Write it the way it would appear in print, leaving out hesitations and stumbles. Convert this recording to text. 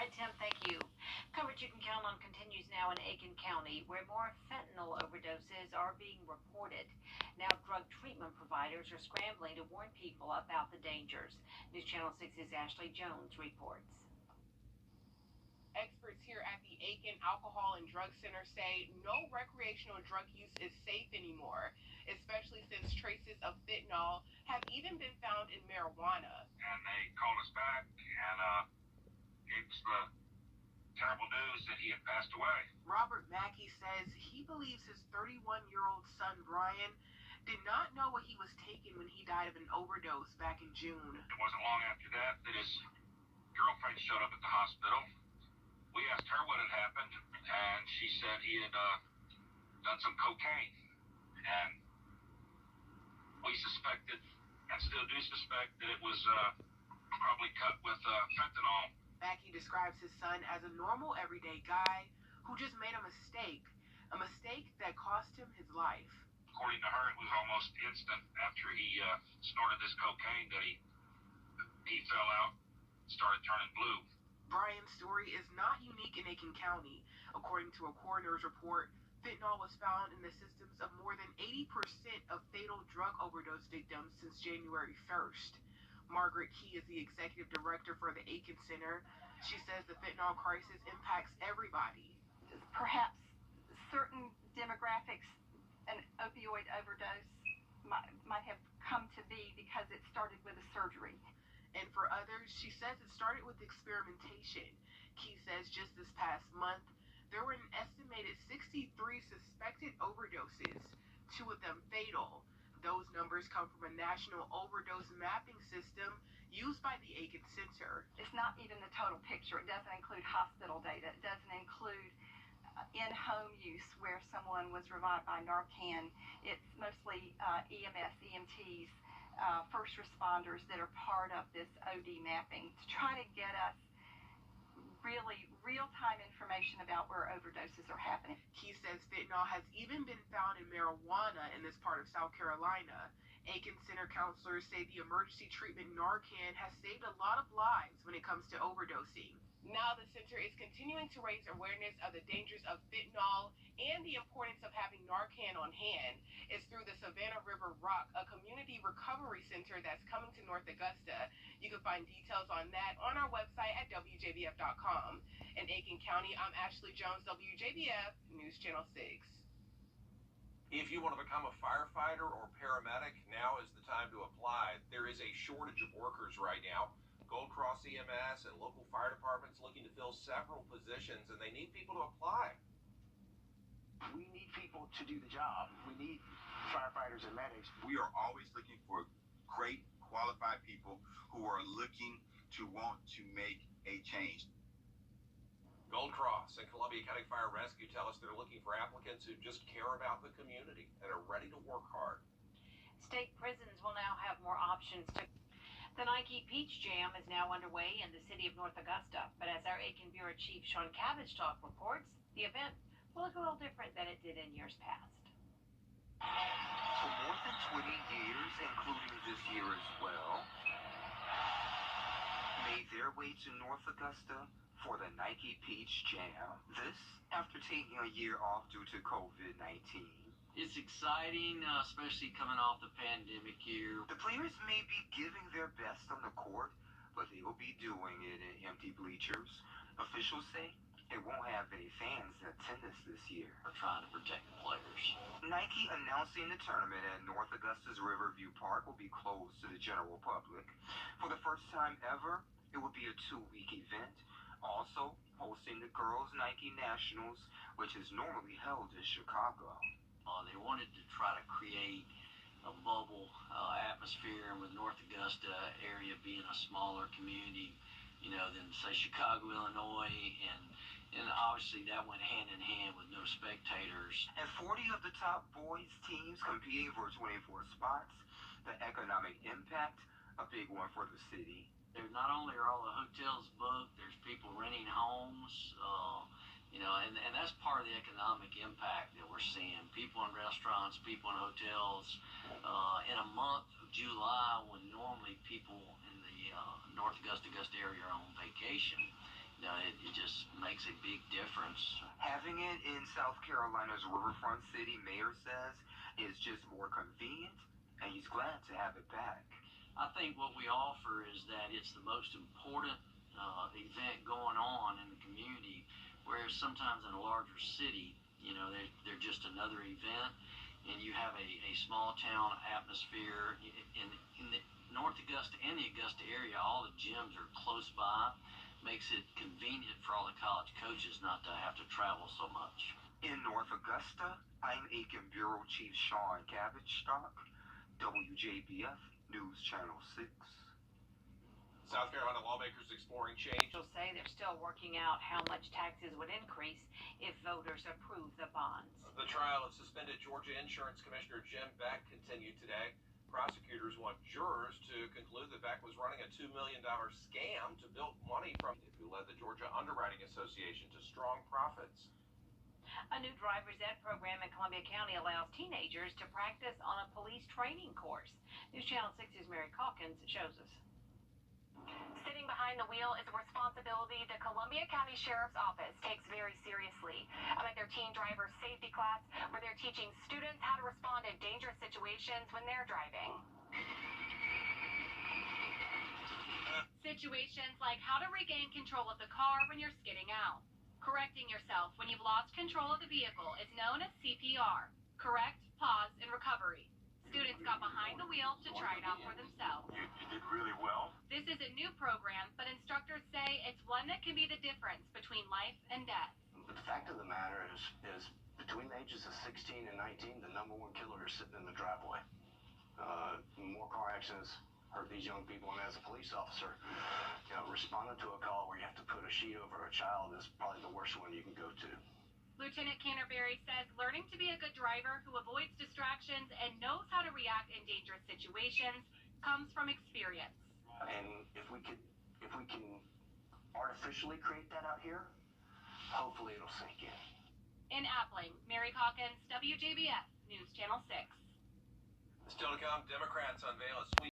Hi, Tim. Thank you. Coverage you can count on continues now in Aiken County, where more fentanyl overdoses are being reported. Now, drug treatment providers are scrambling to warn people about the dangers. News Channel 6's Ashley Jones reports. Experts here at the Aiken Alcohol and Drug Center say no recreational drug use is safe anymore, especially since traces of fentanyl have even been found in marijuana. And they called us back and gave us the terrible news that he had passed away. Robert Mackey says he believes his 31-year-old son, Brian, did not know what he was taking when he died of an overdose back in June. It wasn't long after that his girlfriend showed up at the hospital. We asked her what had happened, and she said he had done some cocaine. And we suspected, and still do suspect, that it was probably cut with fentanyl. Mackey describes his son as a normal, everyday guy who just made a mistake that cost him his life. According to her, it was almost instant after he snorted this cocaine that he fell out, started turning blue. Brian's story is not unique in Aiken County. According to a coroner's report, fentanyl was found in the systems of more than 80% of fatal drug overdose victims since January 1st. Margaret Key is the executive director for the Aiken Center. She says the fentanyl crisis impacts everybody. Perhaps certain demographics, an opioid overdose might have come to be because it started with a surgery. And for others, she says it started with experimentation. Key says just this past month, there were an estimated 63 suspected overdoses, 2 of them fatal. Those numbers come from a national overdose mapping system used by the Aiken Center. It's not even the total picture. It doesn't include hospital data. It doesn't include in-home use where someone was revived by Narcan. It's mostly EMS, EMTs, first responders that are part of this OD mapping to try to get us really real-time information about where overdoses are happening. He says fentanyl has even been found in marijuana in this part of South Carolina. Aiken Center counselors say the emergency treatment Narcan has saved a lot of lives when it comes to overdosing. Now the center is continuing to raise awareness of the dangers of fentanyl and the importance of having Narcan on hand. It's through the Savannah River Rock, a community recovery center that's coming to North Augusta. You can find details on that on our website at Wjbf.com. In Aiken County, I'm Ashley Jones, Wjbf, News Channel 6. If you want to become a firefighter or paramedic, now is the time to apply. There is a shortage of workers right now. Gold Cross EMS and local fire departments looking to fill several positions, and they need people to apply. We need people to do the job. We need firefighters and medics. We are always looking for great, qualified people who are looking to want to make a change. Gold Cross and Columbia County Fire Rescue tell us they're looking for applicants who just care about the community and are ready to work hard. State prisons will now have more options to. The Nike Peach Jam is now underway in the city of North Augusta, but as our Aiken Bureau Chief Sean Cabbage Talk reports, the event will look a little different than it did in years past. For more than 20 years, including this year as well, made their way to North Augusta for the Nike Peach Jam. This after taking a year off due to COVID-19. It's exciting, especially coming off the pandemic year. The players may be giving their best on the court, but they will be doing it in empty bleachers. Officials say it won't have any fans in attendance this year. We're trying to protect the players. Nike announcing the tournament at North Augusta's Riverview Park will be closed to the general public. For the first time ever, it will be a 2-week event. Also hosting the Girls Nike Nationals, which is normally held in Chicago. They wanted to try to create a bubble atmosphere, and with North Augusta area being a smaller community, than say Chicago, Illinois, and obviously that went hand in hand with no spectators. And 40 of the top boys teams competing for 24 spots. The economic impact, a big one for the city. There not only are all the hotels booked, there's people renting homes, and that's part of the economic impact that we're seeing. People in restaurants, people in hotels. In a month of July, when normally people in the North Augusta area are on vacation, just makes a big difference. Having it in South Carolina's riverfront city, Mayor says, is just more convenient, and he's glad to have it back. I think what we offer is that it's the most important event going on in the community, whereas sometimes in a larger city, you know, they're just another event, and you have a small town atmosphere. In the North Augusta and the Augusta area, all the gyms are close by, makes it convenient for all the college coaches not to have to travel so much. In North Augusta, I'm Aiken Bureau Chief Sean Cabbage-Stock, WJBF News Channel 6. South Carolina lawmakers exploring change. Officials say they're still working out how much taxes would increase if voters approve the bonds. The trial of suspended Georgia Insurance Commissioner Jim Beck continued today. Prosecutors want jurors to conclude that Beck was running a $2 million scam to build money from who led the Georgia Underwriting Association to strong profits. A new driver's ed program in Columbia County allows teenagers to practice on a police training course. News Channel 6's Mary Calkins shows us. Sitting behind the wheel is a responsibility the Columbia County Sheriff's Office takes very seriously. I'm at their teen driver safety class where they're teaching students how to respond in dangerous situations when they're driving. Situations like how to regain control of the car when you're skidding out. Correcting yourself when you've lost control of the vehicle is known as CPR. Correct, pause, and recovery. Students got behind the wheel to try it out for themselves. You did really well. This is a new program, but instructors say it's one that can be the difference between life and death. But the fact of the matter is between the ages of 16 and 19, the number one killer is sitting in the driveway. More car accidents hurt these young people, and as a police officer, you know, responding to a call where you have to put a sheet over a child is probably the worst one you can go to. Lieutenant Canterbury says learning to be a good driver who avoids distractions and knows how to react in dangerous situations comes from experience. And if we can artificially create that out here, hopefully it'll sink in. In Appling, Mary Calkins, WJBF News Channel 6. Still to come, Democrats unveil a sweep